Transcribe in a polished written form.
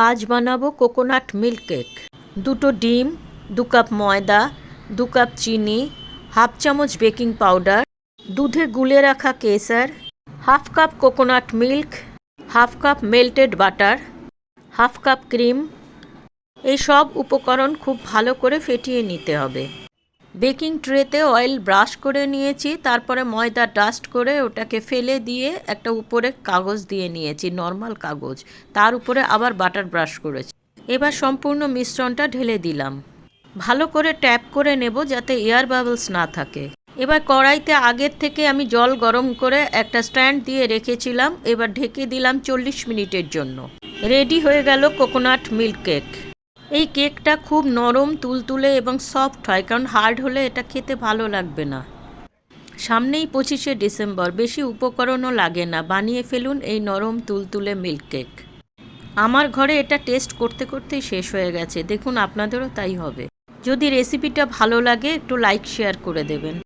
আজ বানাবো coconut milk cake. দুটো ডিম, 2 কাপ ময়দা, 2 কাপ চিনি, হাফ চামচ বেকিং পাউডার, দুধে গুলে রাখা Kesar, half cup coconut milk, half cup melted butter, half cup cream. এই সব উপকরণ খুব ভালো করে ফেটিয়ে নিতে হবে। বেকিং ট্রেতে অয়েল ব্রাশ করে নিয়েছি, তারপরে ময়দা ডাস্ট করে ওটাকে ফেলে দিয়ে একটা উপরে কাগজ দিয়ে নিয়েছি, নর্মাল কাগজ। তার উপরে আবার বাটার ব্রাশ করেছি। এবার সম্পূর্ণ মিশ্রণটা ঢেলে দিলাম। ভালো করে ট্যাপ করে নেব যাতে এয়ার বাবলস না থাকে। এবার কড়াইতে আগের থেকে আমি জল গরম করে একটা স্ট্যান্ড দিয়ে রেখেছিলাম। এবার ঢেকে দিলাম 40 মিনিটের জন্য। রেডি হয়ে গেল কোকোনাট মিল্ক কেক। এই কেকটা খুব নরম, তুলতুলে এবং সফট হয়, কারণ হার্ড হলে এটা খেতে ভালো লাগবে না। সামনেই 25শে ডিসেম্বর, বেশি উপকরণও লাগে না, বানিয়ে ফেলুন এই নরম তুলতুলে মিল্ক কেক। আমার ঘরে এটা টেস্ট করতে করতেই শেষ হয়ে গেছে। দেখুন আপনাদেরও তাই হবে। যদি রেসিপিটা ভালো লাগে একটু লাইক শেয়ার করে দেবেন।